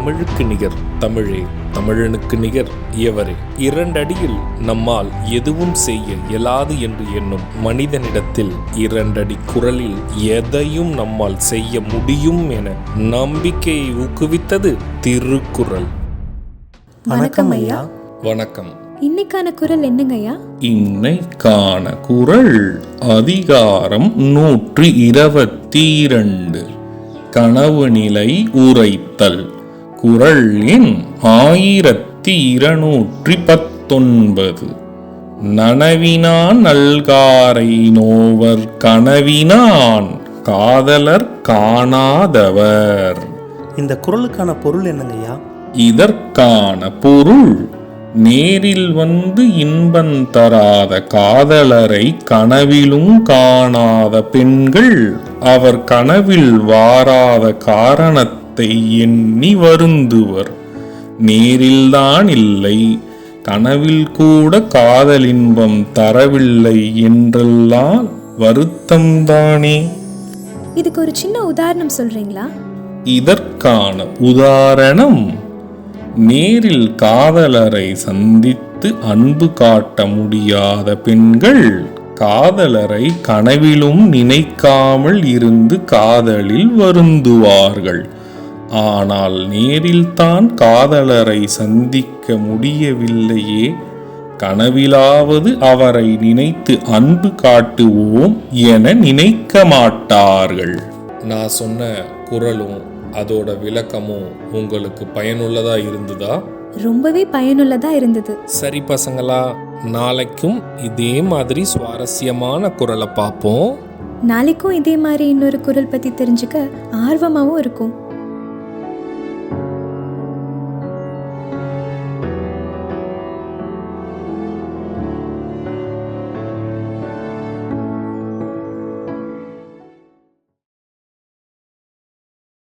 தமிழுக்கு நிகர் தமிழே, தமிழனுக்கு நிகர் எவரே. 2 அடியில் நம்மால் எதுவும் செய்ய இயலாது என்று எண்ணும் மனிதனிடத்தில் 2 அடி குரலில் எதையும் நம்மால் செய்ய முடியும் என நம்பிக்கையை ஊக்குவித்தது திருக்குறள். வணக்கம் ஐயா. வணக்கம். இன்னைக்கான குறள் என்னங்க ஐயா? இன்னைக்கான குறள் அதிகாரம் 122 கனவு நிலை உரைத்தல். குறள் எண் 1219. நனவினான் நல்காரை நோவர் கனவினான் காதலர் காணாதவர். இந்த குறளுக்கான பொருள் என்னங்கய்யா? இதற்கான பொருள், நேரில் வந்து இன்பம் தராத காதலரை கனவிலும் காணாத பெண்கள் அவர் கனவில் வாராத காரணத்தை எண்ணி வருந்துவர். நேரில்தான் இல்லை, கனவில் கூட காதல் இன்பம் தரவில்லை என்றெல்லாம் வருத்தம்தானே. இதுக்கு ஒரு சின்ன உதாரணம் சொல்றீங்களா? இதற்கான உதாரணம், நேரில் காதலரை சந்தித்து அன்பு காட்ட முடியாத பெண்கள் காதலரை கனவிலும் நினைக்காமல் இருந்து காதலில் வருந்துவார்கள். ஆனால் நேரில்தான் காதலரை சந்திக்க முடியவில்லையே, கனவிலாவது அவரை நினைத்து அன்பு காட்டுவோம் என நினைக்க மாட்டார்கள். நான் சொன்ன குறளும் அதோட விளக்கமும் உங்களுக்கு பயனுள்ளதா இருந்ததா? ரொம்பவே பயனுள்ளதா இருந்தது. சரி பசங்களா, நாளைக்கும் இதே மாதிரி சுவாரஸ்யமான குறளை பார்ப்போம். நாளைக்கும் இதே மாதிரி இன்னொரு குறள் பத்தி தெரிஞ்சுக்க ஆர்வமாவும் இருக்கும்.